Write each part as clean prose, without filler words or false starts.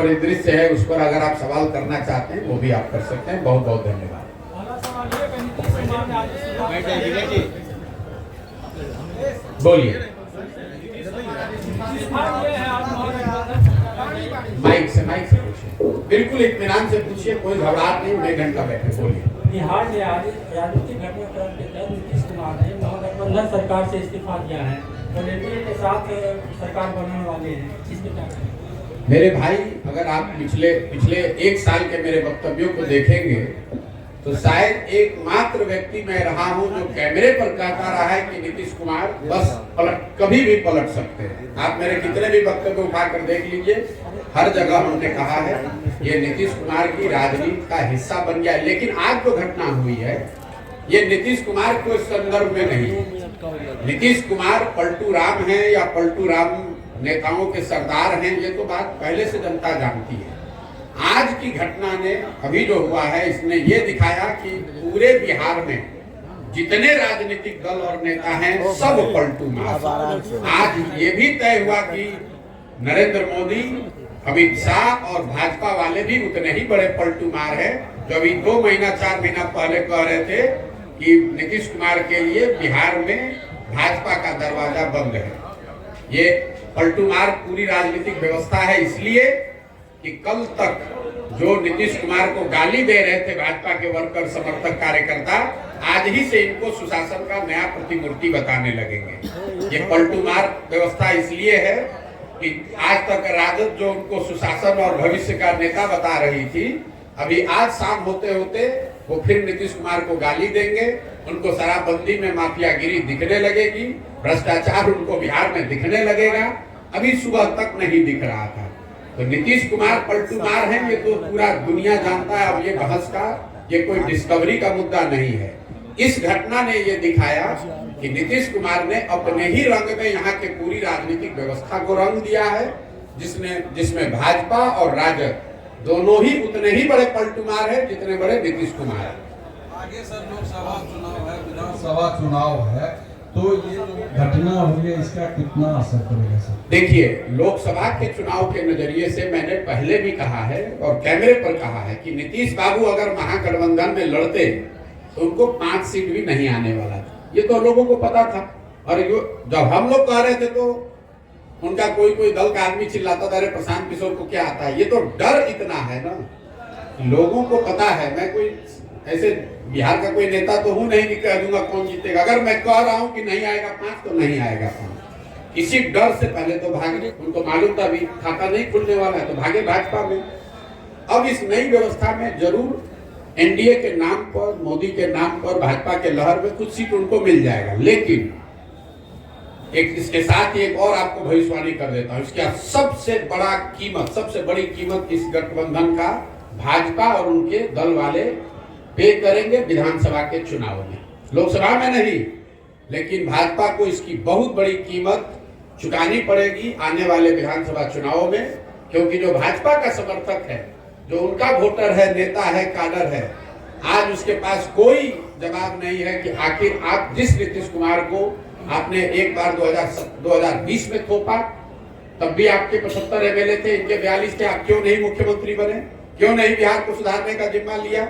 परिदृश्य है उस पर अगर आप सवाल करना चाहते हैं वो भी आप कर सकते हैं। बहुत बहुत धन्यवाद। बोलिए, माइक से पूछिए, बिल्कुल इत्मीनान से पूछिए, कोई घबराहट नहीं, 1 घंटा बैठे। बोलिए। बिहार में राजनीतिक घटनाक्रम के तहत नीतीश कुमार ने महागठबंधन सरकार से इस्तीफा दिया है और एनडीए के साथ सरकार बनाने वाले हैं, इसके क्या कहेंगे? मेरे भाई, अगर आप पिछले 1 साल के मेरे वक्तव्यों को देखेंगे तो शायद एकमात्र व्यक्ति मैं रहा हूं जो कैमरे पर कहता रहा है कि नीतीश कुमार बस कभी भी पलट सकते हैं। आप मेरे कितने भी वक्तव्य उठाकर देख लीजिए, हर जगह हमने कहा है ये नीतीश कुमार की राजनीति का हिस्सा बन गया है। लेकिन आज जो घटना हुई है ये नीतीश कुमार के संदर्भ में नहीं। नीतीश कुमार पलटू राम है या पलटू राम नेताओं के सरदार हैं, ये तो बात पहले से जनता जानती है। आज की घटना ने, अभी जो हुआ है, इसने ये दिखाया कि पूरे बिहार में जितने राजनीतिक दल और नेता हैं सब पलटू मार। आज ये भी तय हुआ कि नरेंद्र मोदी, अमित शाह और भाजपा वाले भी उतने ही बड़े पलटू मार है जो अभी 2 महीना 4 महीना पहले कह रहे थे कि नीतीश कुमार के लिए बिहार में भाजपा का दरवाजा बंद है। ये पलटू मार पूरी राजनीतिक व्यवस्था है, इसलिए कि कल तक जो नीतीश कुमार को गाली दे रहे थे भाजपा के वर्कर, समर्थक, कार्यकर्ता, आज ही से इनको सुशासन का नया प्रतिमूर्ति बताने लगेंगे। ये पलटू मार व्यवस्था इसलिए है कि आज तक राजद जो उनको सुशासन और भविष्य का नेता बता रही थी, अभी आज शाम होते होते वो फिर नीतीश कुमार को गाली देंगे, उनको शराबबंदी में माफियागिरी दिखने लगेगी, भ्रष्टाचार उनको बिहार में दिखने लगेगा। अभी सुबह तक नहीं दिख रहा था। तो नीतीश कुमार पलटू मार है, ये तो पूरा दुनिया जानता है। अब ये बहस का, ये कोई डिस्कवरी का मुद्दा नहीं है। इस घटना ने ये दिखाया कि नीतीश कुमार ने अपने ही रंग में यहाँ के पूरी राजनीतिक व्यवस्था को रंग दिया है, जिसमें भाजपा और राजद दोनों ही उतने ही बड़े पलटूमार है जितने बड़े नीतीश कुमार है। आगे सर लोकसभा चुनाव है, विधानसभा चुनाव है, तो ये जो घटना हुई है इसका कितना असर पड़ेगा सर? देखिए, लोकसभा के चुनाव के नजरिए से मैंने पहले भी कहा है और कैमरे पर कहा है कि नीतीश बाबू अगर महागठबंधन में लड़ते तो उनको 5 सीट भी नहीं आने वाला था। ये तो लोगों को पता था। और जब हम लोग कह रहे थे तो उनका कोई दल का आदमी चिल्लाता था, अरे प्रशांत किशोर को क्या आता है। ये तो डर इतना है ना, लोगों को पता है। मैं कोई ऐसे बिहार का कोई नेता तो हूं नहीं कि कह दूंगा कौन जीतेगा। अगर मैं कह रहा हूं कि नहीं आएगा 5 तो नहीं आएगा 5। इसी डर से पहले तो भागे, उनको मालूम था भी खाता नहीं खुलने वाला है, तो भागे भाजपा में। अब इस नई व्यवस्था में जरूर एनडीए के नाम पर, मोदी के नाम पर, भाजपा के लहर में कुछ सीट उनको मिल जाएगा। लेकिन इसके साथ ही एक और आपको भविष्यवाणी कर देता हूं, इसका सबसे बड़ी कीमत इस गठबंधन का भाजपा और उनके दल वाले पे करेंगे विधानसभा के चुनाव में। लोकसभा में नहीं, लेकिन भाजपा को इसकी बहुत बड़ी कीमत चुकानी पड़ेगी आने वाले विधानसभा चुनावों में, क्योंकि जो भाजपा का समर्थक है, जो उनका वोटर है, नेता है, काडर है, आज उसके पास कोई जवाब नहीं है कि आखिर आप जिस नीतीश कुमार को आपने एक बार 2020 में थोपा, तब भी आपके 75 एमएलए थे, इनके 42 थे, आप क्यों नहीं मुख्यमंत्री बने? क्यों नहीं बिहार को सुधारने का जिम्मा लिया?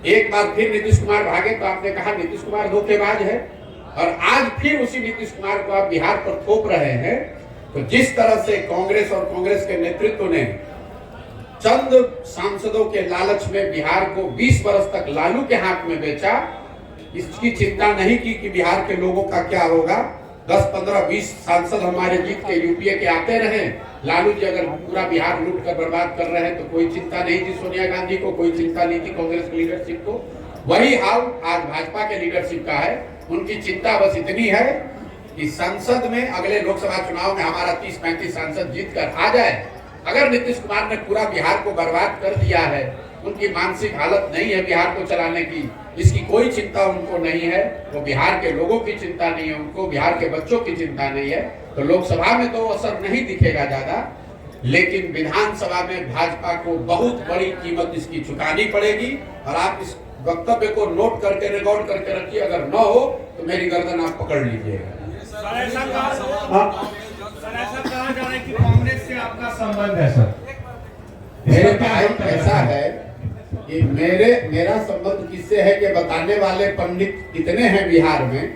एक बार फिर नीतीश कुमार भागे तो आपने कहा नीतीश कुमार धोखेबाज है, और आज फिर उसी नीतीश कुमार को आप बिहार पर थोप रहे हैं। तो जिस तरह से कांग्रेस और कांग्रेस के नेतृत्व ने चंद सांसदों के लालच में बिहार को 20 वर्ष तक लालू के हाथ में बेचा, इसकी चिंता नहीं की कि बिहार के लोगों का क्या होगा। 10, 15, 20 सांसद हमारे जीत के यूपीए के आते रहे, लालू जी अगर पूरा बिहार लूट कर बर्बाद कर रहे हैं तो कोई चिंता नहीं थी सोनिया गांधी को, कोई चिंता नहीं थी कांग्रेस की लीडरशिप को। वही हाल आज भाजपा के लीडरशिप का है। उनकी चिंता बस इतनी है कि संसद में अगले लोकसभा चुनाव में हमारा 30-35 सांसद जीत कर आ जाए। अगर नीतीश कुमार ने पूरा बिहार को बर्बाद कर दिया है, उनकी मानसिक हालत नहीं है बिहार को चलाने की, इसकी कोई चिंता उनको नहीं है, वो बिहार के लोगों की चिंता नहीं है, उनको बिहार के बच्चों की चिंता नहीं है, तो लोकसभा में तो असर नहीं दिखेगा ज्यादा, लेकिन विधानसभा में भाजपा को बहुत बड़ी कीमत इसकी चुकानी पड़ेगी। और आप इस वक्तव्य को नोट करके, रिकॉर्ड करके रखिए, अगर न हो तो मेरी गर्दन आप पकड़ लीजिएगा। कांग्रेस से आपका संबंध है सर? मेरे भाई ऐसा है कि मेरा संबंध किससे है कि बताने वाले पंडित इतने हैं बिहार में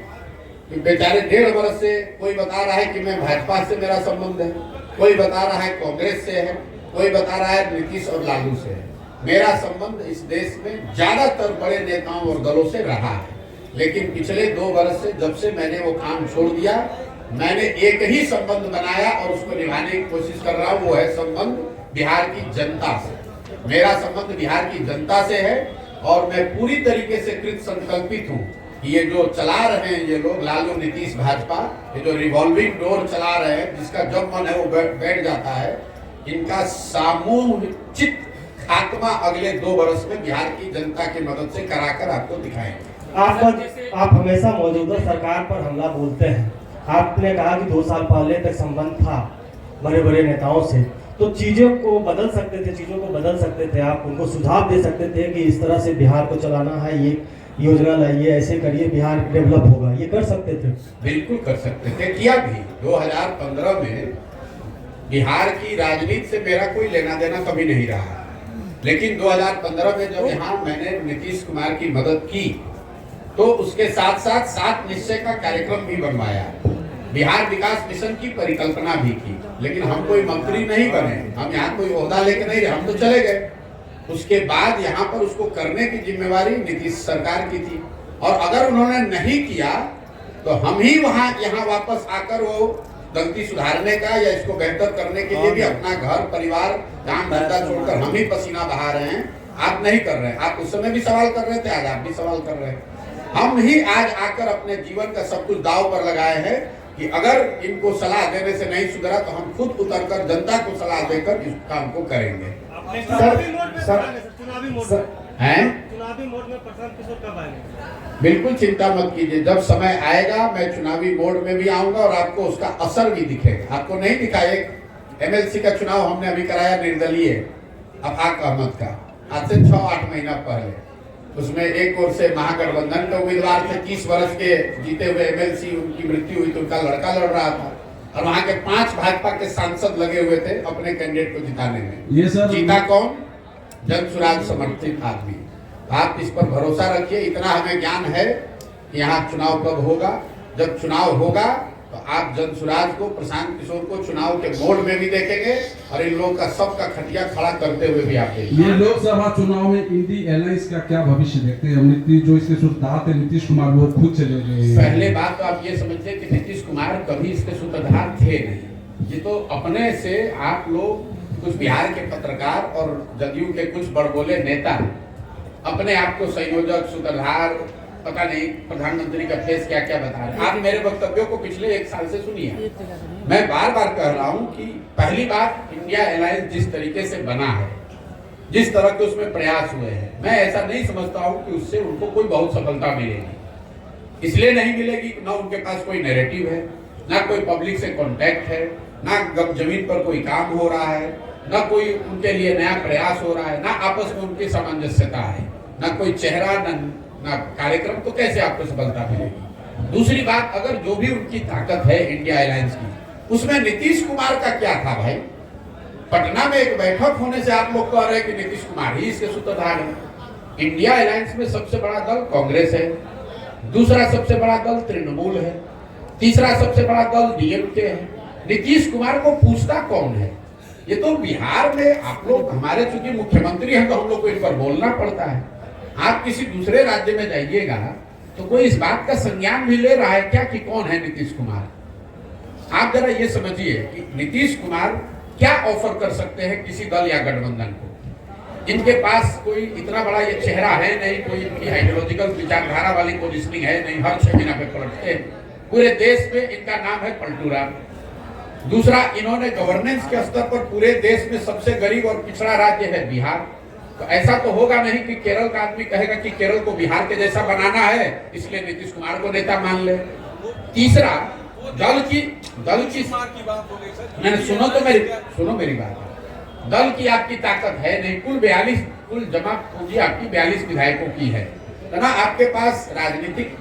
कि बेचारे 1.5 वर्ष से कोई बता रहा है कि मैं भाजपा से मेरा संबंध है, कोई बता रहा है कांग्रेस से है, कोई बता रहा है नीतीश और लालू से है। मेरा संबंध इस देश में ज्यादातर बड़े नेताओं और दलों से रहा है, लेकिन पिछले 2 वर्ष से जब से मैंने वो काम छोड़ दिया, मैंने एक ही संबंध बनाया और उसको निभाने की कोशिश कर रहा हूँ। वो है संबंध बिहार की जनता से। मेरा संबंध बिहार की जनता से है और मैं पूरी तरीके से कृत संकल्पित हूँ कि ये जो चला रहे हैं ये लोग, लालू नीतीश भाजपा, ये जो रिवॉल्विंग डोर चला रहे हैं, जिसका जब मन है वो बैठ जाता है, इनका सामूहिक खात्मा अगले 2 वर्ष में बिहार की जनता की मदद से कराकर आपको दिखाएंगे। आप हमेशा मौजूदा सरकार पर हमला बोलते हैं। आपने कहा कि 2 साल पहले तक संबंध था बड़े बड़े नेताओं से, तो चीजों को बदल सकते थे, आप उनको सुझाव दे सकते थे कि इस तरह से बिहार को चलाना है, ये योजना लाइए, ऐसे करिए, बिहार डेवलप होगा, ये कर सकते थे। बिल्कुल कर सकते थे, किया भी। 2015 में बिहार की राजनीति से मेरा कोई लेना देना कभी नहीं रहा, लेकिन 2015 में जब यहाँ मैंने नीतीश कुमार की मदद की तो उसके साथ साथ 7 निश्चय का कार्यक्रम भी बनवाया, बिहार विकास मिशन की परिकल्पना भी की, लेकिन हम कोई मंत्री नहीं बने, हम यहाँ कोई ओहदा लेके नहीं रहे, हम तो चले गए। उसके बाद यहाँ पर उसको करने की जिम्मेवारी नीतीश सरकार की थी, और अगर उन्होंने नहीं किया तो हम ही यहाँ वापस आकर वो गलती सुधारने का या इसको बेहतर करने के लिए भी अपना घर परिवार काम धंधा छोड़कर हम ही पसीना बहा रहे हैं। आप नहीं कर रहे हैं, आप उस समय भी सवाल कर रहे थे, आज आप भी सवाल कर रहे हैं। हम ही आज आकर अपने जीवन का सब कुछ दांव पर लगाए हैं कि अगर इनको सलाह देने से नहीं सुधरा तो हम खुद उतरकर जनता को सलाह देकर इस काम को करेंगे। चुनावी मोड में प्रशांत किशोर कब आएंगे? बिल्कुल चिंता मत कीजिए, जब समय आएगा मैं चुनावी मोड में भी आऊंगा और आपको उसका असर भी दिखेगा। आपको नहीं दिखा, एक एमएलसी का चुनाव हमने अभी कराया निर्दलीय अफाक अहमद का, आज से 6-8 महीना पहले। उसमें एक ओर से महागठबंधन के उम्मीदवार थे, 30 वर्ष के जीते हुए एमएलसी, उनकी मृत्यु हुई तो उनका लड़का लड़ रहा था, और वहां के 5 भाजपा के सांसद लगे हुए थे अपने कैंडिडेट को जिताने में। ये सर जीता कौन? जनसुराज समर्थित आदमी। आप इस पर भरोसा रखिए, इतना हमें ज्ञान है कि यहाँ चुनाव कब होगा। जब चुनाव होगा तो आप जनसुराज को, प्रशांत किशोर को चुनाव के मोड में भी देखेंगे और इन लोगों का सबका खटिया खड़ा करते हुए भी आप देखेंगे। ये लोकसभा चुनाव में इंडी एलायंस का क्या भविष्य देखते हैं? नीतीश जो इसके सूत्रधार थे, नीतीश कुमार, वो खुद चले गए। पहले बात तो आप ये समझिए कि नीतीश कुमार कभी इसके सूत्रधार थे नहीं। ये तो अपने से आप लोग, कुछ बिहार के पत्रकार और जदयू के कुछ बड़बोले नेता अपने आप को संयोजक, सूत्रधार, पता नहीं प्रधानमंत्री का फेस क्या क्या बता रहे हैं। आप मेरे वक्तव्यों को पिछले 1 साल से सुनिए। मैं बार बार कह रहा हूं कि पहली बात, इंडिया अलायंस जिस तरीके से बना है, जिस तरह के उसमें प्रयास हुए हैं, मैं ऐसा नहीं समझता हूं कि उससे उनको कोई बहुत सफलता मिलेगी। इसलिए नहीं मिलेगी, ना उनके पास कोई नैरेटिव है, ना कोई पब्लिक से कॉन्टैक्ट है, ना जमीन पर कोई काम हो रहा है, ना कोई उनके लिए नया प्रयास हो रहा है, ना आपस में उनकी सामंजस्यता है, ना कोई चेहरा, ना कार्यक्रम, तो कैसे आपको सफलता मिलेगी? दूसरी बात, अगर जो भी उनकी ताकत है इंडिया अलायंस की, उसमें नीतीश कुमार का क्या था भाई? पटना में एक बैठक होने से आप लोग कह रहे हैं कि नीतीश कुमार ही इसके सूत्रधार है। इंडिया अलायंस में सबसे बड़ा दल कांग्रेस है, दूसरा सबसे बड़ा दल तृणमूल है, तीसरा सबसे बड़ा दल डीएमके है। नीतीश कुमार को पूछता कौन है? ये तो बिहार में आप लोग, हमारे चूंकि मुख्यमंत्री हैं तो हम लोग को इन पर बोलना पड़ता है। आप किसी दूसरे राज्य में जाइएगा तो कोई इस बात का संज्ञान भी ले रहा है क्या कि कौन है नीतीश कुमार? आप जरा ये समझिए कि नीतीश कुमार क्या ऑफर कर सकते हैं किसी दल या गठबंधन को। इनके पास कोई इतना बड़ा ये चेहरा है नहीं, कोई इनकी आइडियोलॉजिकल विचारधारा वाली पोजिशनिंग है नहीं, हर 6 महीना पे पलटते हैं। पूरे देश में इनका नाम है पलटूरा। दूसरा, इन्होंने गवर्नेंस के स्तर पर पूरे देश में सबसे गरीब और पिछड़ा राज्य है बिहार। तो ऐसा तो होगा नहीं कि केरल का आदमी कहेगा कि केरल को बिहार के जैसा बनाना है इसलिए नीतीश कुमार को नेता मान ले। तीसरा, दल की मैंने सुनो मेरी बात। दल की आपकी ताकत है नहीं, कुल जमा पूंजी आपकी 42 विधायकों की है, तो ना आपके पास राजनीतिक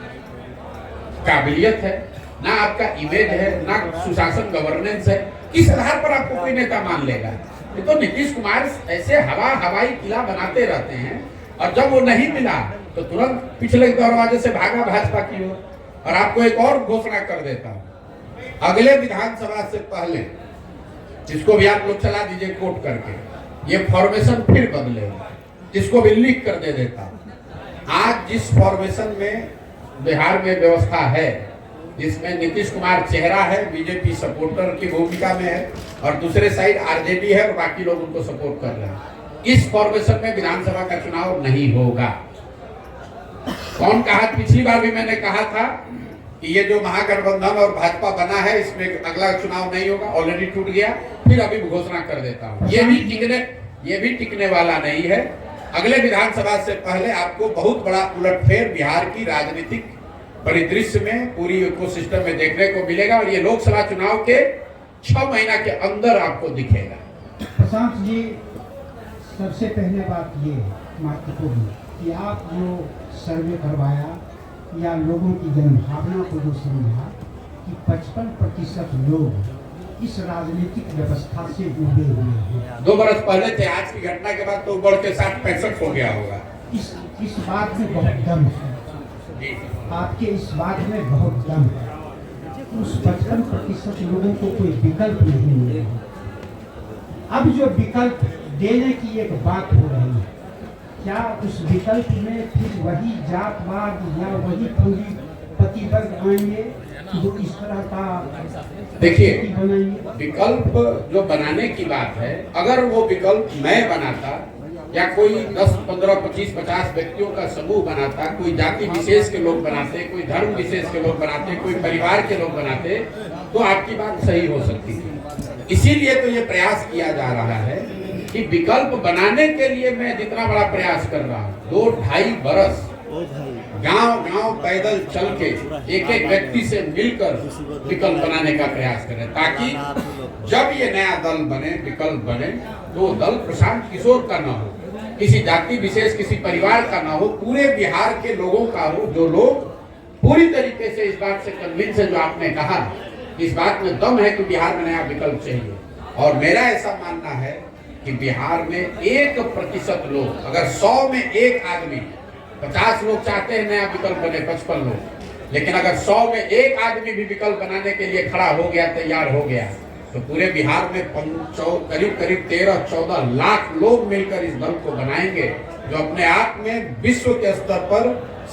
काबिलियत है, ना आपका इमेज है, ना सुशासन गवर्नेंस है। किस आधार पर आपको कोई नेता मान लेगा? ये तो नीतीश कुमार ऐसे हवाई किला बनाते रहते हैं, और जब वो नहीं मिला तो तुरंत पिछले दरवाजे से भागा भाजपा की ओर। और आपको एक और घोषणा कर देता हूं, अगले विधानसभा से पहले, जिसको भी आप लोग चला दीजिए कोट करके, ये फॉर्मेशन फिर बदलेगा, जिसको भी लिख कर दे देता हूं। आज जिस फॉर्मेशन में बिहार में व्यवस्था है, जिसमें नीतीश कुमार चेहरा है, बीजेपी सपोर्टर की भूमिका में है, और दूसरे साइड आरजेडी है और बाकी लोग उनको सपोर्ट कर रहे हैं, इस फॉर्मेशन में विधानसभा का चुनाव नहीं होगा। कौन कहा? पिछली बार भी मैंने कहा था कि ये जो महागठबंधन और भाजपा बना है, इसमें अगला चुनाव नहीं होगा, ऑलरेडी टूट गया। फिर अभी घोषणा कर देता हूं, ये भी टिकने वाला नहीं है। अगले विधानसभा से पहले आपको बहुत बड़ा उलटफेर बिहार की राजनीतिक परिदृश्य में, पूरी इकोसिस्टम में देखने को मिलेगा, और ये लोकसभा चुनाव के 6 महीना के अंदर आपको दिखेगा। प्रशांत जी, सबसे पहले बात ये महत्वपूर्ण कि आप जो सर्वे करवाया या लोगों की जनभावना को जो समझा कि 55% लोग इस राजनीतिक व्यवस्था से जुड़े हुए हैं। 2 बरस पहले थे, आज की घटना के बाद तो बढ़ के 60-65 हो गया होगा। इस बात में बहुत दम है, आपके इस बात में बहुत दम है। उस 55% लोगों को कोई विकल्प नहीं मिलेगा। अब जो विकल्प देने की एक बात हो रही है, क्या उस विकल्प में फिर वही जातवाद या वही पूंजीपति वर्ग आएंगे जो इस तरह का? देखिए, विकल्प जो बनाने की बात है, अगर वो विकल्प मैं बनाता या कोई 10, 15, 25, 50 व्यक्तियों का समूह बनाता, कोई जाति विशेष के लोग बनाते, कोई धर्म विशेष के लोग बनाते, कोई परिवार के लोग बनाते, तो आपकी बात सही हो सकती थी। इसीलिए तो ये प्रयास किया जा रहा है कि विकल्प बनाने के लिए मैं जितना बड़ा प्रयास कर रहा हूँ, 2-2.5 बरस गांव पैदल चल के एक व्यक्ति से मिलकर विकल्प बनाने का प्रयास करें, ताकि जब ये नया दल बने, विकल्प बने, तो दल प्रशांत किशोर का ना हो, किसी जाति विशेष, किसी परिवार का ना हो, पूरे बिहार के लोगों का हो, जो लोग पूरी तरीके से इस बात से कन्विंस है, जो आपने कहा, इस बात में दम है कि बिहार में नया विकल्प चाहिए। और मेरा ऐसा मानना है कि बिहार में 1% लोग, अगर 100 में 1 आदमी, 50 लोग चाहते हैं नया विकल्प बने, 55 लोग, लेकिन अगर 100 में 1 आदमी भी विकल्प बनाने के लिए खड़ा हो गया, तैयार हो गया, तो पूरे बिहार में करीब 13-14 लाख लोग मिलकर इस दल को बनाएंगे, जो अपने आप में विश्व के स्तर पर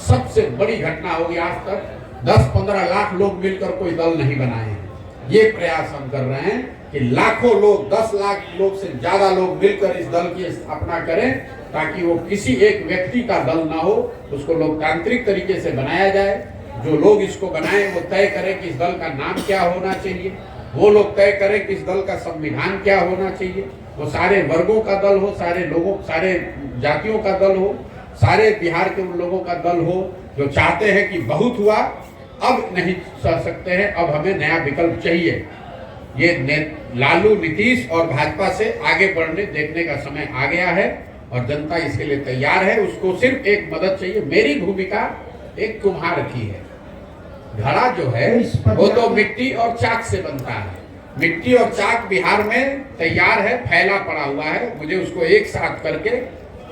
सबसे बड़ी घटना होगी। आज तक 10-15 लाख लोग मिलकर कोई दल नहीं बनाए हैं। ये प्रयास हम कर रहे हैं कि लाखों लोग, 10 लाख लोग से ज्यादा लोग मिलकर इस दल की स्थापना करें, ताकि वो किसी एक व्यक्ति का दल ना हो, उसको लोकतांत्रिक तरीके से बनाया जाए। जो लोग इसको बनाएं वो तय करें कि इस दल का नाम क्या होना चाहिए, वो लोग तय करें कि इस दल का संविधान क्या होना चाहिए, वो सारे वर्गों का दल हो, सारे लोगों, सारे जातियों का दल हो, सारे बिहार के उन लोगों का दल हो जो चाहते हैं कि बहुत हुआ, अब नहीं सह सकते हैं, अब हमें नया विकल्प चाहिए। ये लालू, नीतीश और भाजपा से आगे बढ़ने देखने का समय आ गया है, और जनता इसके लिए तैयार है। उसको सिर्फ एक मदद चाहिए। मेरी भूमिका एक कुम्हार की है। घड़ा जो है वो तो मिट्टी और चाक से बनता है। मिट्टी और चाक बिहार में तैयार है, फैला पड़ा हुआ है। मुझे उसको एक साथ करके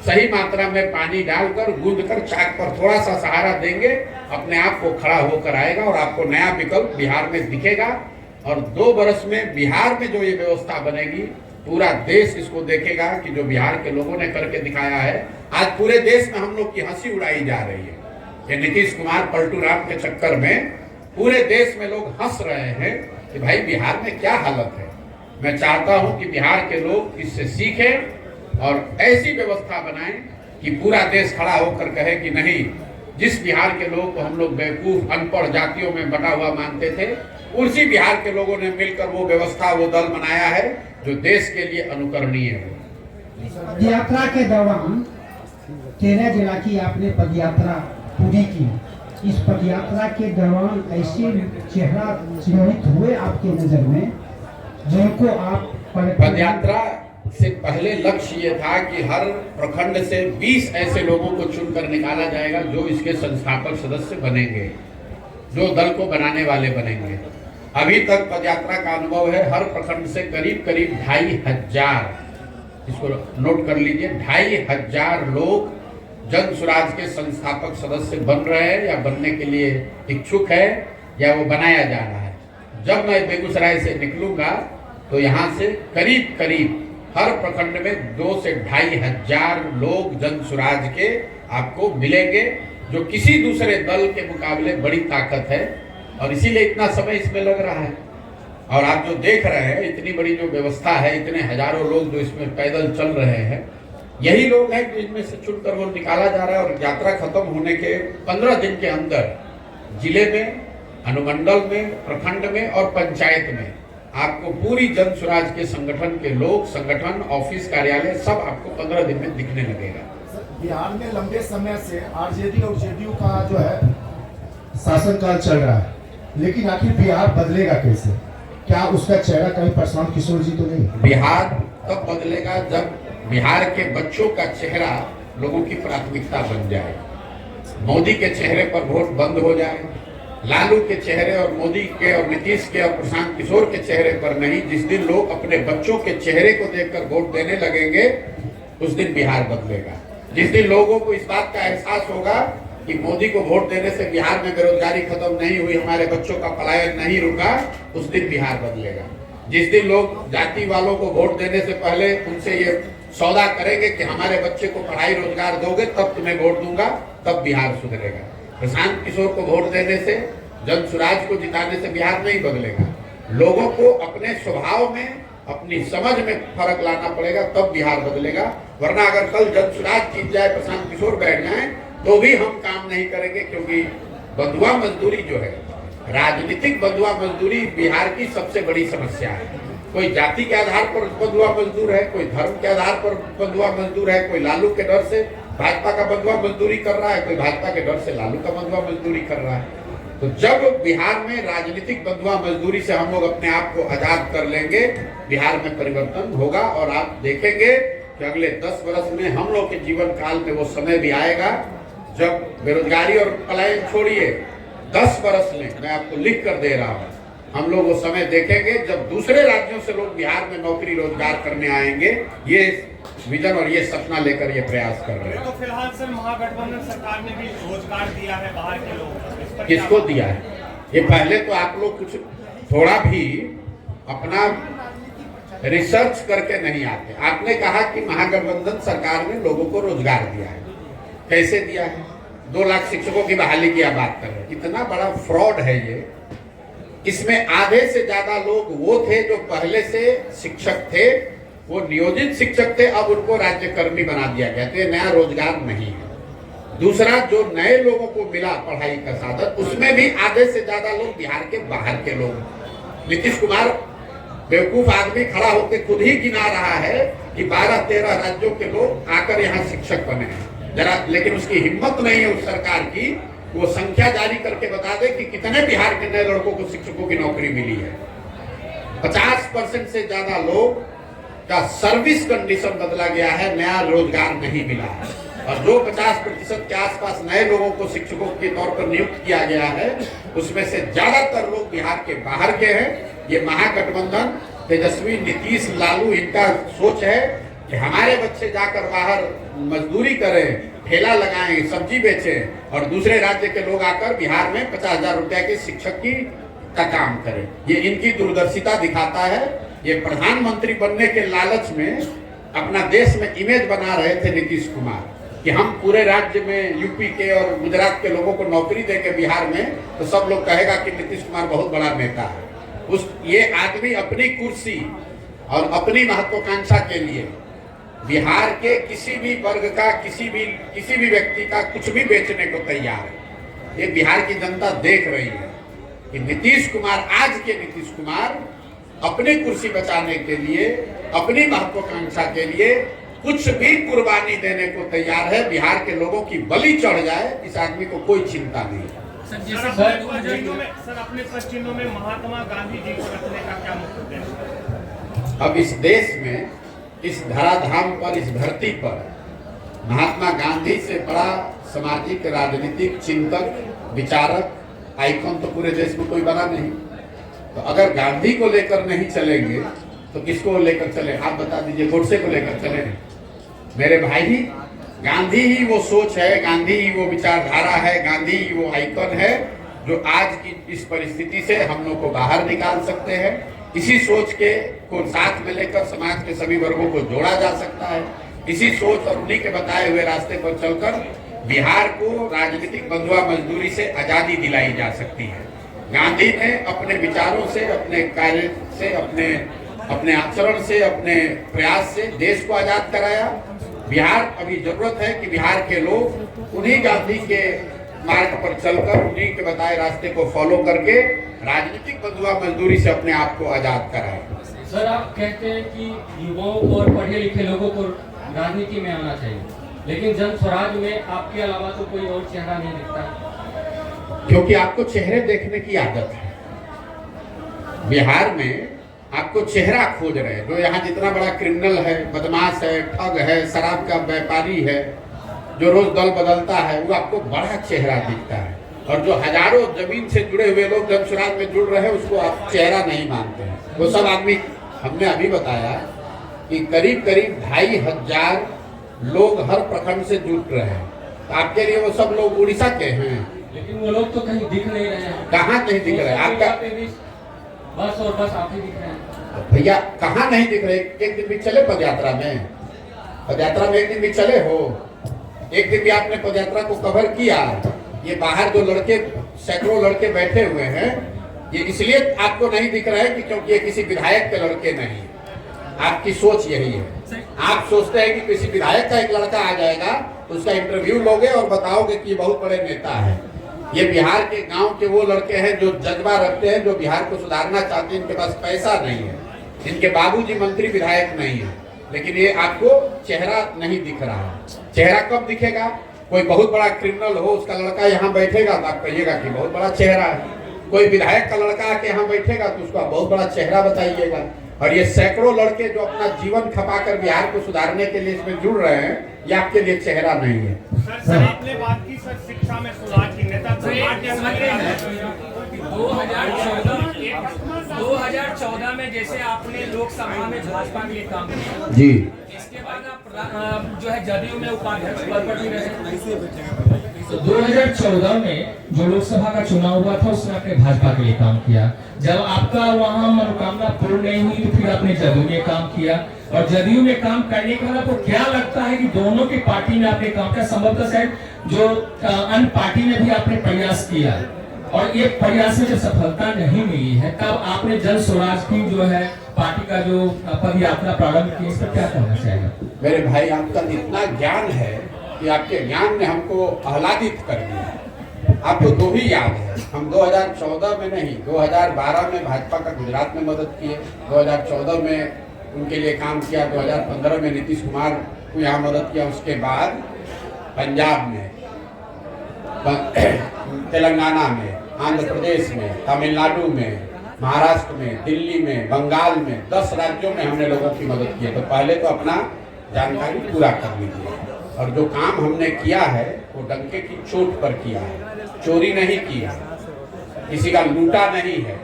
सही मात्रा में पानी डालकर गूंदकर चाक पर थोड़ा सा सहारा देंगे, अपने आप को खड़ा होकर आएगा और आपको नया विकल्प बिहार में दिखेगा। और 2 बरस में बिहार में जो ये व्यवस्था बनेगी, पूरा देश इसको देखेगा कि जो बिहार के लोगों ने करके दिखाया है। आज पूरे देश में हम लोग की हंसी उड़ाई जा रही है। ये नीतीश कुमार पलटू राम के चक्कर में पूरे देश में लोग हंस रहे हैं कि भाई बिहार में क्या हालत है। मैं चाहता हूं कि बिहार के लोग इससे सीखें और ऐसी व्यवस्था बनाएं कि पूरा देश खड़ा होकर कहे कि नहीं, जिस बिहार के लोग को हम लोग बेवकूफ, अनपढ़ जातियों में बटा हुआ मानते थे, उसी बिहार के लोगों ने मिलकर वो व्यवस्था, वो दल बनाया है जो देश के लिए अनुकरणीय है। पदयात्रा के दौरान 13 जिला की आपने पदयात्रा पूरी की। इस पदयात्रा के दौरान ऐसे चेहरा चिन्हित हुए आपके नजर में जिनको आप पदयात्रा से पहले लक्ष्य ये था कि हर प्रखंड से 20 ऐसे लोगों को चुनकर निकाला जाएगा जो इसके संस्थापक सदस्य बनेंगे, जो दल को बनाने वाले बनेंगे। अभी तक पदयात्रा का अनुभव है, हर प्रखंड से करीब 2500 इसको नोट कर लीजिए, 2500 लोग जन स्वराज के संस्थापक सदस्य बन रहे हैं या बनने के लिए इच्छुक है या वो बनाया जा रहा है। जब मैं बेगूसराय से निकलूंगा तो यहाँ से करीब करीब हर प्रखंड में 2 से 2500 लोग जन स्वराज के आपको मिलेंगे, जो किसी दूसरे दल के मुकाबले बड़ी ताकत है और इसीलिए इतना समय इसमें लग रहा है। और आप जो देख रहे हैं, इतनी बड़ी जो व्यवस्था है, इतने हजारों लोग जो इसमें पैदल चल रहे हैं, यही लोग हैं जिनमें से चुनकर वो निकाला जा रहा है। और यात्रा खत्म होने के 15 दिन के अंदर जिले में, अनुमंडल में, प्रखंड में और पंचायत में आपको पूरी जन स्वराज के संगठन के लोग, संगठन, ऑफिस, कार्यालय सब आपको 15 दिन में दिखने लगेगा। बिहार में लंबे समय से आरजेडी और जेडीयू का जो है शासनकाल चल रहा है, लेकिन आखिर बिहार बदलेगा कैसे? क्या उसका चेहरा कहीं प्रशांत किशोर जी तो नहीं? बिहार तब बदलेगा जब बिहार के बच्चों का चेहरा लोगों की प्राथमिकता बन जाए। मोदी के चेहरे पर वोट बंद हो जाए, लालू के चेहरे और मोदी के और नीतीश के और प्रशांत किशोर के चेहरे पर नहीं। जिस दिन लोग अपने बच्चों के चेहरे को देखकर वोट देने लगेंगे, उस दिन बिहार बदलेगा। जिस दिन लोगों को इस बात का एहसास होगा कि मोदी को वोट देने से बिहार में बेरोजगारी खत्म नहीं हुई, हमारे बच्चों का पलायन नहीं रुका, उस दिन बिहार बदलेगा। जिस दिन लोग जाति वालों को वोट देने से पहले उनसे ये सौदा करेंगे कि हमारे बच्चे को पढ़ाई रोजगार दोगे तब तुम्हें वोट दूंगा, तब बिहार सुधरेगा। प्रशांत किशोर को वोट देने से, जन स्वराज को जिताने से बिहार नहीं बदलेगा। लोगों को अपने स्वभाव में, अपनी समझ में फर्क लाना पड़ेगा, तब बिहार बदलेगा। वरना अगर कल जन स्वराज जीत जाए, प्रशांत किशोर बैठ जाए, तो भी हम काम नहीं करेंगे। क्योंकि बंधुआ मजदूरी जो है, राजनीतिक बंधुआ मजदूरी बिहार की सबसे बड़ी समस्या है। कोई जाति के आधार पर बंधुआ मजदूर है, कोई धर्म के आधार पर बंधुआ मजदूर है, कोई लालू के डर से भाजपा का बंधुआ मजदूरी कर रहा है, कोई भाजपा के डर से लालू का बंधुआ मजदूरी कर रहा है। तो जब बिहार में राजनीतिक बंधुआ मजदूरी से हम लोग अपने आप को आजाद कर लेंगे, बिहार में परिवर्तन होगा। और आप देखेंगे कि अगले 10 वर्ष में हम लोग के जीवन काल में वो समय भी आएगा जब बेरोजगारी और पलायन छोड़िए, 10 वर्ष में मैं आपको लिख कर दे रहा हूँ, हम लोग वो समय देखेंगे जब दूसरे राज्यों से लोग बिहार में नौकरी रोजगार करने आएंगे। ये विजन और ये सपना लेकर ये प्रयास कर रहे हैं। तो फिलहाल सर महागठबंधन सरकार ने भी रोजगार दिया है बाहर के लोगों को, किसको दिया है? ये पहले तो आप लोग कुछ थोड़ा भी अपना रिसर्च करके नहीं आते। आपने कहा कि महागठबंधन सरकार ने लोगों को रोजगार दिया है। कैसे दिया है? 2 लाख शिक्षकों की बहाली की आप बात कर रहे हैं। इतना बड़ा फ्रॉड है ये। इसमें आधे से ज्यादा लोग वो थे जो पहले से शिक्षक थे, वो नियोजित शिक्षक थे, अब उनको राज्यकर्मी बना दिया गया। तो ये नया रोजगार नहीं है। दूसरा, जो नए लोगों को मिला पढ़ाई का साधन, उसमें भी आधे से ज्यादा लोग बिहार के बाहर के लोग। नीतीश कुमार बेवकूफ आदमी खड़ा होकर खुद ही गिना रहा है कि 12-13 राज्यों के लोग आकर यहाँ शिक्षक बने हैं जरा, लेकिन उसकी हिम्मत नहीं है उस सरकार की वो संख्या जारी करके बता दे कि कितने बिहार के नए लड़कों को शिक्षकों की नौकरी मिली है। 50% से ज्यादा लोग का सर्विस कंडीशन बदला गया है, नया रोजगार नहीं मिला है। और जो 50% के आसपास नए लोगों को शिक्षकों के तौर पर नियुक्त किया गया है, उसमें से ज्यादातर लोग बिहार के बाहर के हैं। ये महागठबंधन, तेजस्वी, नीतीश, लालू, इनका सोच है कि हमारे बच्चे जाकर बाहर मजदूरी करें, ठेला लगाएं, सब्जी बेचें और दूसरे राज्य के लोग आकर बिहार में 50,000 रुपए के शिक्षक का काम करें। ये इनकी दूरदर्शिता दिखाता है। ये प्रधानमंत्री बनने के लालच में अपना देश में इमेज बना रहे थे नीतीश कुमार कि हम पूरे राज्य में यूपी के और गुजरात के लोगों को नौकरी देंगे बिहार में, तो सब लोग कहेगा कि नीतीश कुमार बहुत बड़ा नेता है। ये आदमी अपनी कुर्सी और अपनी महत्वाकांक्षा के लिए बिहार के किसी भी वर्ग का, किसी भी व्यक्ति का कुछ भी बेचने को तैयार है। ये बिहार की जनता देख रही है कि नीतीश कुमार, आज के नीतीश कुमार अपनी कुर्सी बचाने के लिए, अपनी महत्वाकांक्षा के लिए कुछ भी कुर्बानी देने को तैयार है। बिहार के लोगों की बलि चढ़ जाए, इस आदमी को कोई चिंता नहीं है। सर अपने पश्चिमों में महात्मा गांधी जी को रखने का क्या मतलब है? अब इस देश में, इस धराधाम पर, इस धरती पर महात्मा गांधी से बड़ा सामाजिक, राजनीतिक चिंतक, विचारक, आइकॉन तो पूरे देश में कोई बना नहीं। तो अगर गांधी को लेकर नहीं चलेंगे तो किसको लेकर चले? आप बता दीजिए, गोडसे को लेकर चले? मेरे भाई, गांधी ही वो सोच है, गांधी ही वो विचारधारा है, गांधी ही वो आइकन है जो आज की इस परिस्थिति से हम लोग को बाहर निकाल सकते हैं। इसी सोच को साथ में लेकर समाज के सभी वर्गों को जोड़ा जा सकता है। इसी सोच और उन्हीं के बताए हुए रास्ते पर चलकर बिहार को राजनीतिक बंधुआ मजदूरी से आजादी दिलाई जा सकती है। गांधी ने अपने विचारों से, अपने कार्य से, अपने आचरण से, अपने प्रयास से देश को आजाद कराया। बिहार अभी जरूरत है कि बिहार के लोग उन्हीं गांधी के मार्ग पर चलकर, उन्हीं के बताए रास्ते को फॉलो करके राजनीतिक बंधुआ मजदूरी से अपने आप को आजाद कराए। सर, आप कहते हैं कि युवाओं को और पढ़े लिखे लोगों को राजनीति में आना चाहिए, लेकिन जन स्वराज में आपके अलावा तो कोई और चेहरा नहीं दिखता। क्योंकि आपको चेहरे देखने की आदत है। बिहार में आपको चेहरा खोज रहे हैं। जो यहाँ जितना बड़ा क्रिमिनल है, बदमाश है, ठग है, शराब का व्यापारी है, जो रोज दल बदलता है, वो आपको बड़ा चेहरा दिखता है। और जो हजारों जमीन से जुड़े हुए लोग जन स्वराज में जुड़ रहे हैं, उसको आप चेहरा नहीं मानते हैं। वो सब आदमी, हमने अभी बताया कि करीब 2500 लोग हर प्रखंड से जुड़ रहे हैं। तो आपके लिए वो सब लोग उड़ीसा के हैं, लेकिन वो लोग तो कहीं दिख नहीं रहे हैं। कहाँ नहीं दिख रहे? आपका बस और बस आप ही दिख रहे हैं। भैया, कहाँ नहीं दिख रहे? एक दिन भी चले पदयात्रा में? पदयात्रा में एक दिन भी चले हो? एक दिन भी आपने पदयात्रा को कवर किया? ये बाहर जो लड़के, सैकड़ों लड़के बैठे हुए हैं, ये इसलिए आपको नहीं दिख रहा है कि क्योंकि ये किसी विधायक के लड़के नहीं। आपकी सोच यही है। आप सोचते हैं कि किसी विधायक का एक लड़का आ जाएगा तो उसका इंटरव्यू लोगे और बताओगे कि ये बहुत बड़े नेता है। ये बिहार के गांव के वो लड़के हैं जो जज्बा रखते हैं, जो बिहार को सुधारना चाहते हैं। इनके पास पैसा नहीं है, इनके बाबूजी मंत्री विधायक नहीं है, लेकिन ये आपको चेहरा नहीं दिख रहा। चेहरा कब दिखेगा? कोई बहुत बड़ा क्रिमिनल हो, उसका लड़का यहाँ बैठेगा तो आप कहिएगा कि बहुत बड़ा चेहरा है। कोई विधायक का लड़का आके यहाँ बैठेगा तो उसका बहुत बड़ा चेहरा बताइएगा। और ये सैकड़ों लड़के जो अपना जीवन खपाकर बिहार को सुधारने के लिए इसमें जुड़ रहे हैं, ये आपके लिए चेहरा नहीं है। सर, आपने बात की सर शिक्षा में सुधार की, नेता 2014 में जैसे आपने लोकसभा में भाजपा के लिए काम किया जी, इसके बाद आप जो है जदयू में उपाध्यक्ष पद पर भी रहे। तो 2014 में जो लोकसभा का चुनाव हुआ था उसमें आपने भाजपा के लिए काम किया। जब आपका वहां मनोकामना पूर्ण नहीं हुई तो फिर आपने जदयू में काम किया। और जदयू में काम करने के बाद आपको क्या लगता है कि दोनों की पार्टी में आपने काम किया? संभवतः शायद जो अन्य पार्टी में भी आपने प्रयास किया और ये प्रयास में जब सफलता नहीं मिली है, तब आपने जन स्वराज की जो है पार्टी का जो पद यात्रा प्रारंभ की, इस पर क्या कहना चाहिए? मेरे भाई, आपका इतना ज्ञान है कि आपके ज्ञान ने हमको आह्लादित कर दिया। आपको दो ही याद है, हम 2014 में नहीं, 2012 में भाजपा का गुजरात में मदद किए, 2014 में उनके लिए काम किया, 2015 में नीतीश कुमार को यहाँ मदद किया। उसके बाद पंजाब में, तेलंगाना में, आंध्र प्रदेश में, तमिलनाडु में, महाराष्ट्र में, दिल्ली में, बंगाल में, 10 राज्यों में हमने लोगों की मदद की है। तो पहले तो अपना जानकारी पूरा कर लीजिए। और जो काम हमने किया है वो डंके की चोट पर किया है, चोरी नहीं की है, किसी का लूटा नहीं है।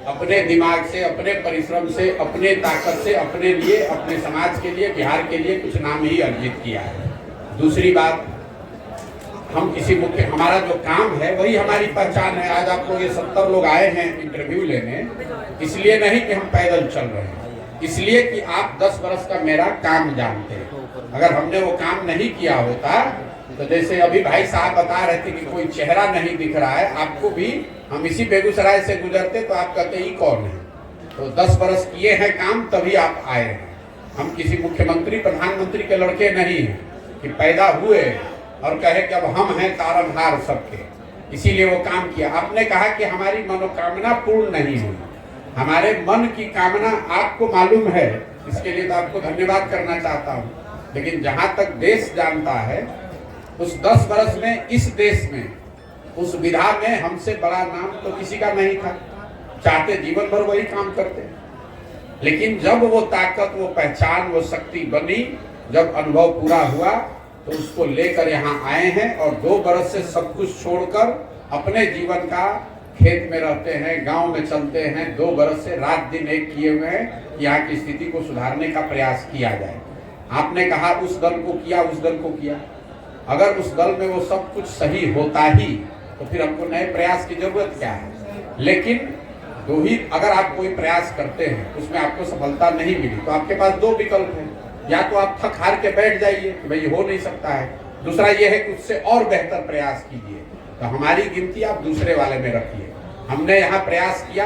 अपने दिमाग से, अपने परिश्रम से, अपने ताकत से, अपने लिए, अपने समाज के लिए, बिहार के लिए कुछ नाम ही अर्जित किया है। दूसरी बात, हम किसी मुख्य, हमारा जो काम है वही हमारी पहचान है। आज आप लोग ये 70 लोग आए हैं इंटरव्यू लेने, इसलिए नहीं कि हम पैदल चल रहे हैं, इसलिए कि आप 10 वर्ष का मेरा काम जानते हैं। अगर हमने वो काम नहीं किया होता तो जैसे अभी भाई साहब बता रहे थे कि कोई चेहरा नहीं दिख रहा है, आपको भी हम इसी बेगूसराय से गुजरते तो आप कहते ही कौन है। तो 10 वर्ष किए हैं काम, तभी आप आए हैं। हम किसी मुख्यमंत्री प्रधानमंत्री के लड़के नहीं हैं कि पैदा हुए और कहे कि अब हम हैं तारनहार सबके, इसीलिए वो काम किया। आपने कहा कि हमारी मनोकामना पूर्ण नहीं हुई, हमारे मन की कामना आपको मालूम है, इसके लिए तो आपको धन्यवाद करना चाहता हूँ। लेकिन जहाँ तक देश जानता है, उस 10 वर्ष में इस देश में, उस विधा में हमसे बड़ा नाम तो किसी का नहीं था। चाहते जीवन भर वही काम करते, लेकिन जब वो ताकत, वो पहचान, वो शक्ति बनी, जब अनुभव पूरा हुआ तो उसको लेकर यहाँ आए हैं। और 2 बरस से सब कुछ छोड़कर अपने जीवन का खेत में रहते हैं, गांव में चलते हैं, 2 बरस से रात दिन एक किए हुए हैं कि यहाँ की स्थिति को सुधारने का प्रयास किया जाए। आपने कहा उस दल को किया, उस दल को किया। अगर उस दल में वो सब कुछ सही होता ही तो फिर हमको नए प्रयास की जरूरत क्या है। लेकिन अगर आप कोई प्रयास करते हैं उसमें आपको सफलता नहीं मिली तो आपके पास 2 विकल्प हैं। या तो आप थक हार के बैठ जाइए कि भाई हो नहीं सकता है, दूसरा ये है कि उससे और बेहतर प्रयास कीजिए। तो हमारी गिनती आप दूसरे वाले में रखिए। हमने यहाँ प्रयास किया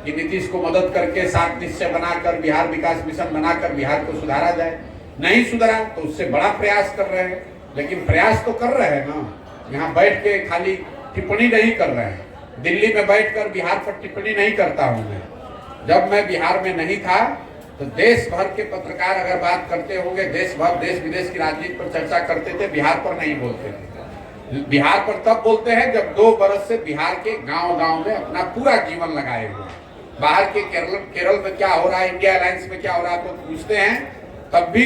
कि नीतीश को मदद करके 7 निश्चय बनाकर बिहार विकास मिशन बनाकर बिहार को सुधारा जाए। नहीं सुधरा तो उससे बड़ा प्रयास कर रहे हैं, लेकिन प्रयास तो कर रहे हैं ना। यहाँ बैठ के खाली टिप्पणी नहीं कर रहे हैं। दिल्ली में बैठकर बिहार पर टिप्पणी नहीं करता हूँ मैं। जब मैं बिहार में नहीं था तो देश भर के पत्रकार अगर बात करते होंगे, देश विदेश की राजनीति पर चर्चा करते थे, बिहार पर नहीं बोलते थे। बिहार पर तब बोलते हैं जब 2 बरस से बिहार के गांव-गांव में अपना पूरा जीवन लगाए हुए हैं। बाहर के केरल में क्या हो रहा है, इंडिया अलायंस में क्या हो रहा है तो पूछते हैं, तब भी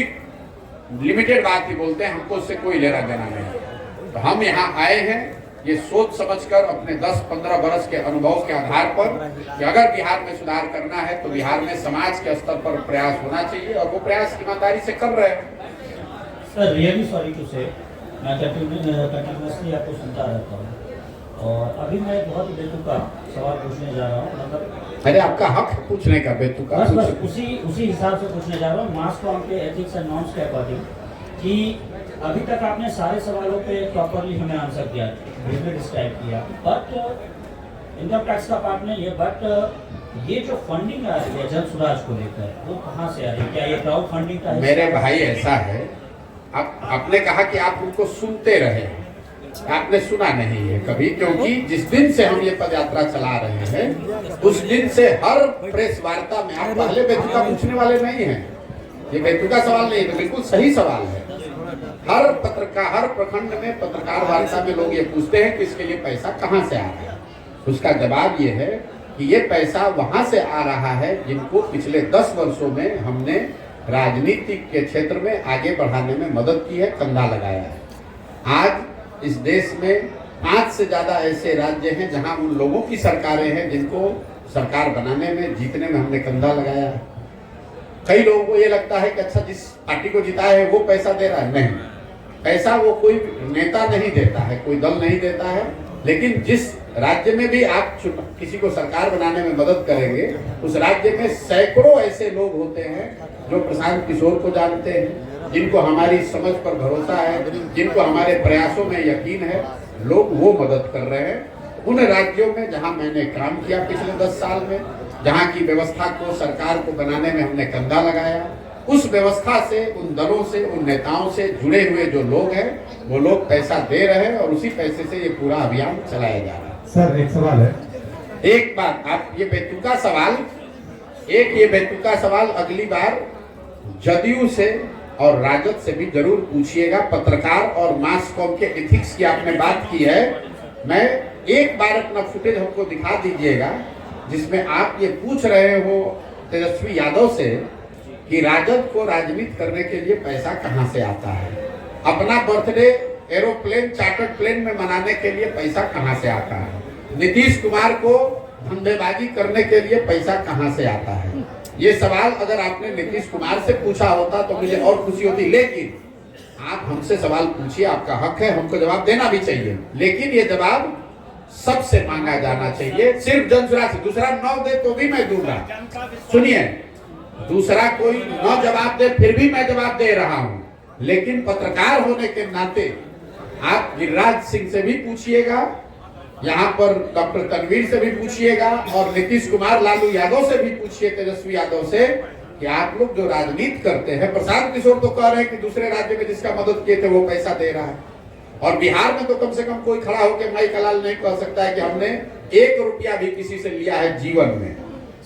लिमिटेड बात ही बोलते हैं, हमको उससे कोई लेना देना नहीं। तो हम यहाँ आए हैं ये सोच समझकर अपने 10-15 बरस के अनुभव के आधार पर कि अगर बिहार में सुधार करना है तो बिहार में समाज के स्तर पर प्रयास होना चाहिए और वो प्रयास ईमानदारी से कर रहे हैं। सर रियली सॉरी टू से मैं कंटिन्यूसली आपको सुनता रहता हूँ और अभी मैं बहुत ही बेतुका सवाल पूछने जा रहा हूँ। मतलब अरे आपका हक है पूछने का, बेतुका बस उसी हिसाब से पूछने जा रहा हूँ मास कॉम के एथिक्स एंड नॉर्म्स के अकॉर्डिंग कि अभी तक आपने सारे सवालों पे प्रॉपरली हमें आंसर दिया, डिस्क्राइब किया, बट इनकम टैक्स का पार्ट नहीं है, बट ये जो फंडिंग आ रही है जन सुराज को लेकर वो कहाँ से आ रही है? क्या ये क्राउड फंडिंग का? मेरे भाई ऐसा है, आपने कहा कि आप उनको सुनते रहे, आपने सुना नहीं है कभी, क्योंकि जिस दिन से हम ये पदयात्रा चला रहे हैं उस दिन से हर प्रेस वार्ता में आप पहले बेतुका पूछने वाले नहीं हैं। ये बेतुका सवाल नहीं है, तो बिल्कुल सही सवाल है। हर प्रखंड में पत्रकार वार्ता में लोग ये पूछते हैं कि इसके लिए पैसा कहाँ से आ रहा है। उसका जवाब ये है कि ये पैसा वहां से आ रहा है जिनको पिछले 10 वर्षों में हमने राजनीति के क्षेत्र में आगे बढ़ाने में मदद की है, कंधा लगाया है। आज इस देश में 5 से ज्यादा ऐसे राज्य हैं जहां उन लोगों की सरकारें हैं जिनको सरकार बनाने में, जीतने में हमने कंधा लगाया है। कई लोगों को ये लगता है कि अच्छा जिस पार्टी को जिताया है वो पैसा दे रहा है, नहीं, पैसा वो कोई नेता नहीं देता है, कोई दल नहीं देता है। लेकिन जिस राज्य में भी आप किसी को सरकार बनाने में मदद करेंगे उस राज्य में सैकड़ों ऐसे लोग होते हैं जो प्रशांत किशोर को जानते हैं, जिनको हमारी समझ पर भरोसा है, जिनको हमारे प्रयासों में यकीन है, लोग वो मदद कर रहे हैं। उन राज्यों में जहां मैंने काम किया पिछले 10 साल में, जहां की व्यवस्था को, सरकार को बनाने में हमने कंधा लगाया, उस व्यवस्था से, उन दलों से, उन नेताओं से जुड़े हुए जो लोग हैं वो लोग पैसा दे रहे हैं और उसी पैसे से ये पूरा अभियान चलाया जा रहा है। सर एक सवाल है, एक बात, आप ये बेतुका सवाल अगली बार जदयू से और राजद से भी जरूर पूछिएगा। पत्रकार और मास कॉम के एथिक्स की आपने बात की है, मैं एक बार अपना फुटेज हमको दिखा दीजिएगा जिसमें आप ये पूछ रहे हो तेजस्वी यादव से कि राजद को राजनीति करने के लिए पैसा कहां से आता है, अपना बर्थडे एरोप्लेन, चार्टर्ड प्लेन में मनाने के लिए पैसा कहां से आता है, नीतीश कुमार को धंधेबाजी करने के लिए पैसा कहां से आता है। ये सवाल अगर आपने नीतीश कुमार से पूछा होता तो मुझे और खुशी होती, लेकिन आप हमसे सवाल पूछिए, आपका हक है, हमको जवाब देना भी चाहिए, लेकिन ये जवाब सबसे मांगा जाना चाहिए, सिर्फ जनसुराज से। दूसरा न दे तो भी मैं दूंगा, सुनिए, दूसरा कोई न जवाब दे फिर भी मैं जवाब दे रहा हूं, लेकिन पत्रकार होने के नाते आप गिरिराज सिंह से भी पूछिएगा, यहाँ पर डॉक्टर तनवीर से भी पूछिएगा और नीतीश कुमार, लालू यादव से भी पूछिए, तेजस्वी यादव से, कि आप लोग जो राजनीति करते हैं, प्रशांत किशोर तो कह रहे हैं कि दूसरे राज्य में जिसका मदद किए थे वो पैसा दे रहा है, और बिहार में तो कम से कम कोई खड़ा होकर माई कलाल नहीं कह सकता है कि हमने 1 रुपया भी किसी से लिया है जीवन में।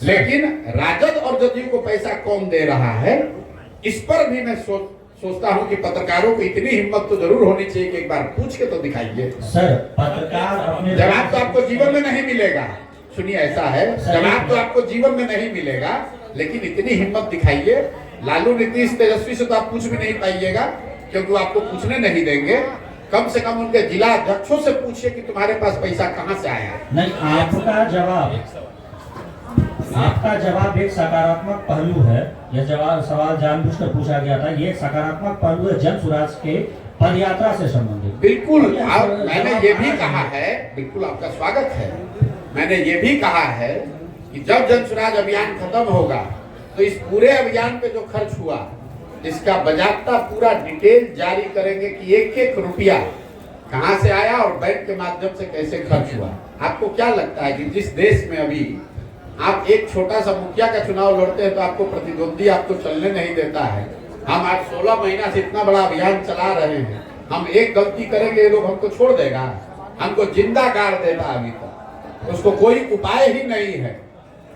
लेकिन राजद और जदयू को पैसा कौन दे रहा है, इस पर भी मैं सोचता हूं कि पत्रकारों को इतनी हिम्मत तो जरूर होनी चाहिए कि एक बार पूछ के तो दिखाइए। सर पत्रकार अपने जवाब तो आपको जीवन में नहीं मिलेगा, सुनिए ऐसा है, जवाब तो आपको जीवन में नहीं मिलेगा, लेकिन इतनी हिम्मत दिखाइए। लालू, नीतीश, तेजस्वी से तो आप पूछ भी नहीं पाइएगा क्योंकि वो आपको पूछने नहीं देंगे, कम से कम उनके जिला अध्यक्षों से पूछिए कि तुम्हारे पास पैसा कहां से आया। नहीं, आपका जवाब एक सकारात्मक पहलू है। यह सवाल जानबूझकर पूछा गया था। ये एक सकारात्मक पहलू है जन स्वराज के पदयात्रा से संबंधित। बिल्कुल, मैंने ये भी कहा है, बिल्कुल आपका स्वागत है। मैंने ये भी कहा है कि जब जन स्वराज अभियान खत्म होगा तो इस पूरे अभियान पे जो खर्च हुआ इसका बाजाबता पूरा डिटेल जारी करेंगे कि एक एक रुपया कहां से आया और बैंक के माध्यम से कैसे खर्च हुआ। आपको क्या लगता है कि जिस देश में अभी आप एक छोटा सा मुखिया का चुनाव लड़ते हैं तो आपको प्रतिद्वंदी आपको चलने नहीं देता है। हम आज 16 महीना से इतना बड़ा अभियान चला रहे हैं, हम एक गलती करेंगे ये लोग हमको छोड़ देगा, हमको जिंदा गाड़ देगा। अभी तक उसको कोई उपाय ही नहीं है,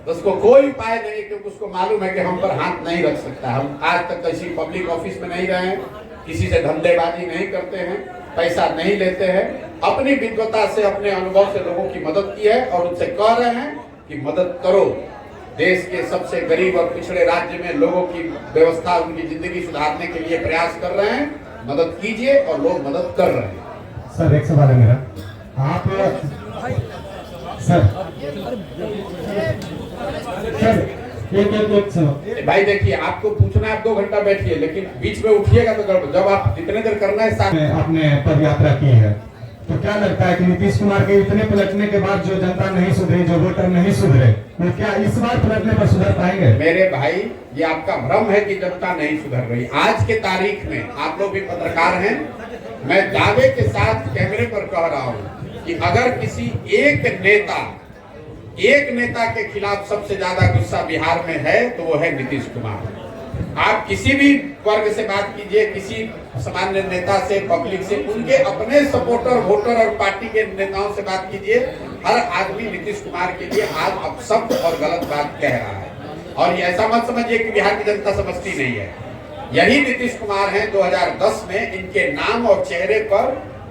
उसको कोई उपाय नहीं, क्योंकि उसको मालूम है कि हम पर हाथ नहीं रख सकता। हम आज तक किसी पब्लिक ऑफिस में नहीं रहे हैं, किसी से धंधेबाजी नहीं करते हैं, पैसा नहीं लेते हैं, अपनी विद्वता से अपने अनुभव से लोगों की मदद की है और उनसे कह रहे हैं कि मदद करो। देश के सबसे गरीब और पिछड़े राज्य में लोगों की व्यवस्था, उनकी जिंदगी सुधारने के लिए प्रयास कर रहे हैं, मदद कीजिए और लोग मदद कर रहे हैं। सर एक सवाल है मेरा, आप सर भाई देखिए, आपको पूछना है आप 2 घंटा बैठिए, लेकिन बीच में उठिएगा तो गड़बड़। जब आप जितने देर करना है साथ आपने पद यात्रा की है तो क्या लगता है कि नीतीश कुमार के इतने पलटने के बाद जो जनता नहीं सुधरी, जो वोटर नहीं सुधरे, वो क्या इस बार पलटने पर सुधर पाएंगे? मेरे भाई, ये आपका भ्रम है कि जनता नहीं सुधर रही। आज के तारीख में आप लोग भी पत्रकार हैं, मैं दावे के साथ कैमरे पर कह रहा हूँ कि अगर किसी एक नेता के खिलाफ सबसे ज्यादा गुस्सा बिहार में है तो वो है नीतीश कुमार। आप किसी भी वर्ग से बात कीजिए, किसी सामान्य नेता से, पब्लिक से, उनके अपने सपोर्टर, वोटर और पार्टी के नेताओं से बात कीजिए, हर आदमी नीतीश कुमार के लिए आज अपशब्द और गलत बात कह रहा है। और ये ऐसा मत समझिए कि बिहार की जनता समझती नहीं है। यही नीतीश कुमार हैं 2010 में, इनके नाम और चेहरे पर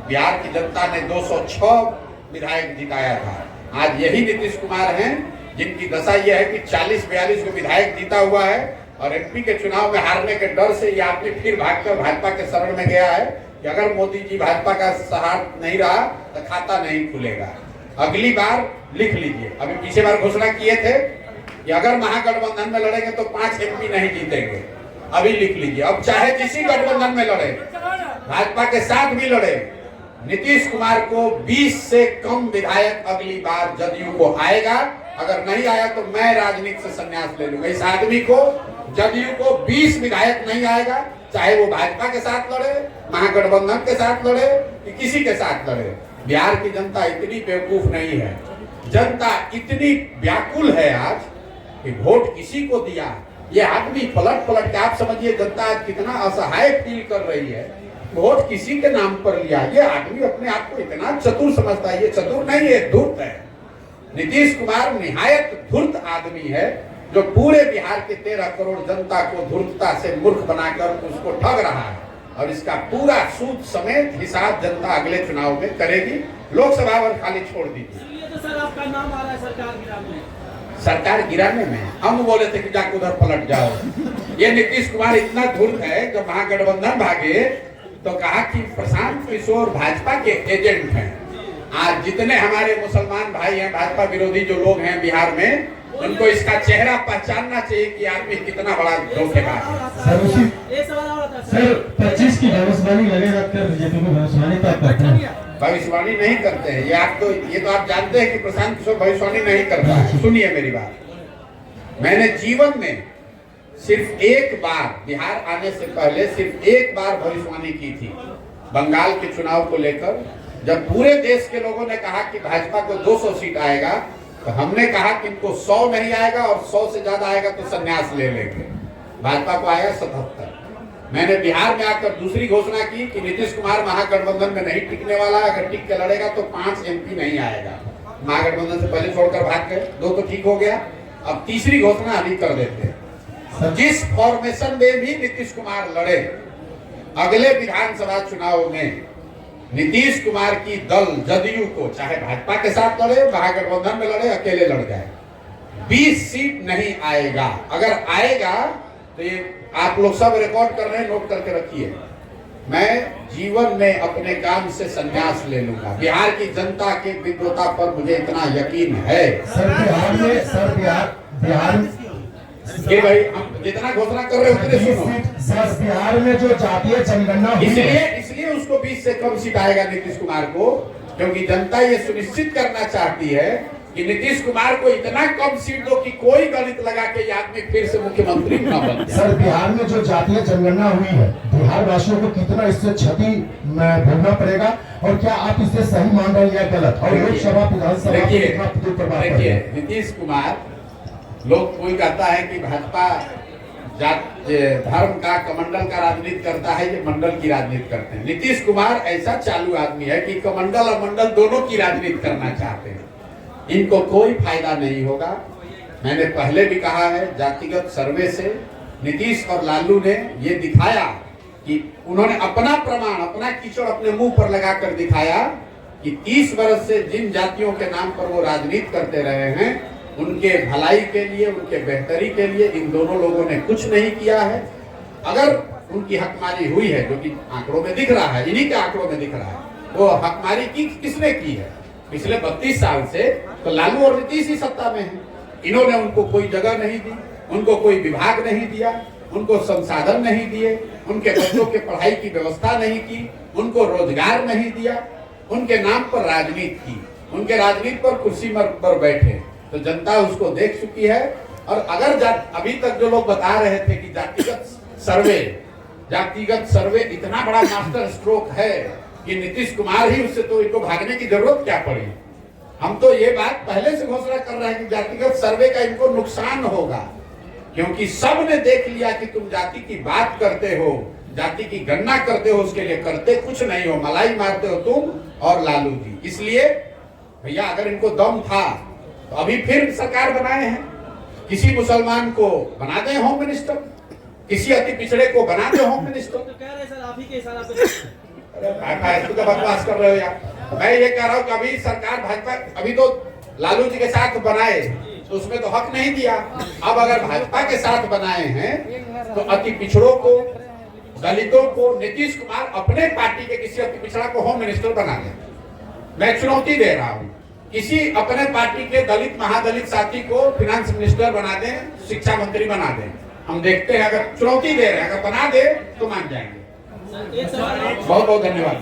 बिहार की जनता ने 206 विधायक जिताया था। आज यही नीतीश कुमार हैं जिनकी दशा यह है कि 40-42 को विधायक जीता हुआ है और एमपी के चुनाव में हारने के डर से ये आदमी फिर भागकर भाजपा के शरण में गया है कि अगर मोदी जी भाजपा का साथ नहीं रहा तो खाता नहीं खुलेगा। अगली बार लिख लीजिए, अभी पिछले बार घोषणा किए थे कि अगर महागठबंधन में लड़ेंगे तो 5 एमपी नहीं जीतेंगे। अभी लिख लीजिए, अब चाहे किसी गठबंधन में लड़े, भाजपा के साथ भी लड़े, नीतीश कुमार को 20 से कम विधायक अगली बार जदयू को आएगा। अगर नहीं आया तो मैं राजनीति से संन्यास ले लूंगा। इस आदमी को, जदयू को 20 विधायक नहीं आएगा, चाहे वो भाजपा के साथ लड़े, महागठबंधन के साथ लड़े कि किसी के साथ लड़े। बिहार की जनता इतनी बेवकूफ नहीं है, जनता इतनी व्याकुल है आज कि वोट किसी को दिया। ये आदमी पलट के, आप समझिए जनता आज कितना असहाय फील कर रही है, वोट किसी के नाम पर लिया। ये आदमी अपने आप को इतना चतुर समझता है, ये चतुर नहीं है, धूर्त है। नीतीश कुमार निहायत धूर्त आदमी है जो पूरे बिहार के 13 करोड़ जनता को धूर्तता से मूर्ख बनाकर उसको ठग रहा है और इसका पूरा सूद समेत हिसाब जनता अगले चुनाव में करेगी। लोकसभा और खाली छोड़ दीजिए। तो सर आपका नाम आ रहा है सरकार गिराने में। सरकार गिराने में हम बोले थे कि जाकर उधर पलट जाओ। ये नीतीश कुमार इतना धूर्त है, जब महागठबंधन भागे तो कहा कि प्रशांत किशोर भाजपा के एजेंट हैं। आज जितने हमारे मुसलमान भाई हैं, भाजपा विरोधी जो लोग हैं बिहार में, उनको इसका चेहरा पहचानना चाहिए कि आदमी कितना बड़ा धोखेबाज है। सर 25 की भविष्यवाणी लगे रखकर बीजेपी को भविष्यवाणी तब करते हैं, भविष्यवाणी नहीं करते हैं। ये तो आप जानते हैं कि प्रशांत किशोर भविष्यवाणी नहीं करता है। सुनिए मेरी बात, मैंने जीवन में सिर्फ एक बार, बिहार आने से पहले सिर्फ एक बार भविष्यवाणी की थी, बंगाल के चुनाव को लेकर। जब पूरे देश के लोगों ने कहा कि भाजपा को 200 सीट आएगा तो हमने कहा कि इनको 100 नहीं आएगा और 100 से ज्यादा आएगा तो संन्यास ले लेंगे। भाजपा को आया 77। मैंने बिहार में आकर दूसरी घोषणा की कि नीतीश कुमार महागठबंधन में नहीं टिकने वाला, अगर टिक के लड़ेगा तो 5 एमपी नहीं आएगा। महागठबंधन से पहले छोड़कर भाग गए, 2 तो ठीक हो गया, अब तीसरी घोषणा अभी कर देते हैं। जिस फॉर्मेशन में भी नीतीश कुमार लड़े, अगले विधानसभा चुनाव में नीतीश कुमार की दल जदयू को, चाहे भाजपा के साथ लड़े, महागठबंधन में लड़े, अकेले लड़ जाए, 20 सीट नहीं आएगा। अगर आएगा तो ये आप लोग सब रिकॉर्ड कर रहे हैं, नोट करके रखिए। मैं जीवन में अपने काम से संन्यास ले लूंगा। बिहार की जनता के विद्वता पर मुझे इतना यकीन है सर बिहार कि भाई हम जितना घोषणा कर रहे हैं उतने सुनो। सर बिहार में जो जातीय जनगणना हुई है, इसलिए उसको 20 से कम सीट आएगा नीतीश कुमार को, क्योंकि जनता ये सुनिश्चित करना चाहती है कि नीतीश कुमार को इतना कम सीट दो कि कोई गणित लगा के ये आदमी फिर से मुख्यमंत्री न बन जाए। सर बिहार में जो जातीय जनगणना हुई है, बिहार वासियों को कितना इससे क्षति भोगना पड़ेगा, और क्या आप इसे सही मान रहे हैं या गलत? और लोकसभा विधानसभा देखिए नीतीश कुमार, लोग कोई कहता है कि भाजपा जात धर्म का कमंडल का राजनीति करता है, ये मंडल की राजनीति करते हैं। नीतीश कुमार ऐसा चालू आदमी है कि कमंडल और मंडल दोनों की राजनीति करना चाहते हैं। इनको कोई फायदा नहीं होगा। मैंने पहले भी कहा है, जातिगत सर्वे से नीतीश और लालू ने ये दिखाया कि उन्होंने अपना प्रमाण, अपना कीचड़ अपने मुंह पर लगाकर दिखाया कि 30 वर्ष से जिन जातियों के नाम पर वो राजनीति करते रहे हैं, उनके भलाई के लिए, उनके बेहतरी के लिए इन दोनों लोगों ने कुछ नहीं किया है। अगर उनकी हकमारी हुई है, जो कि आंकड़ों में दिख रहा है, इन्हीं के आंकड़ों में दिख रहा है, वो हकमारी किसने की है? पिछले 32 साल से तो लालू और नीतीश ही सत्ता में है। इन्होंने उनको कोई जगह नहीं दी, उनको कोई विभाग नहीं दिया, उनको संसाधन नहीं दिए, उनके बच्चों के पढ़ाई की व्यवस्था नहीं की, उनको रोजगार नहीं दिया, उनके नाम पर राजनीति की, उनके राजनीति पर कुर्सी पर बैठे। तो जनता उसको देख चुकी है। और अगर अभी तक जो लोग बता रहे थे कि जातिगत सर्वे इतना बड़ा मास्टर स्ट्रोक है कि नीतीश कुमार ही उससे, तो इनको भागने की जरूरत क्या पड़ी? हम तो ये बात पहले से घोषणा कर रहे हैं कि जातिगत सर्वे का इनको नुकसान होगा, क्योंकि सब ने देख लिया कि तुम जाति की बात करते हो, जाति की गणना करते हो, उसके लिए करते कुछ नहीं हो, मलाई मारते हो तुम और लालू जी। इसलिए भैया अगर इनको दम था तो अभी फिर सरकार बनाए हैं। किसी मुसलमान को बना दे होम मिनिस्टर, किसी अति पिछड़े को बना दे होम मिनिस्टर। तो कह रहे सर आप ही के इशारा पे तू तो बकवास कर रहे हो यार। मैं ये कह रहा हूँ कि अभी सरकार भाजपा, अभी तो लालू जी के साथ बनाए तो उसमें तो हक नहीं दिया। अब अगर भाजपा के साथ बनाए हैं तो अति पिछड़ों को, दलितों को नीतीश कुमार अपने पार्टी के किसी अति पिछड़ा को होम मिनिस्टर बना दे। मैं चुनौती दे रहा हूँ, किसी अपने पार्टी के दलित महादलित साथी को फिनांस मिनिस्टर बना दें, शिक्षा मंत्री बना दें। हम देखते हैं, अगर चुनौती दे रहे हैं, अगर बना दे तो मान जाएंगे। बहुत बहुत धन्यवाद।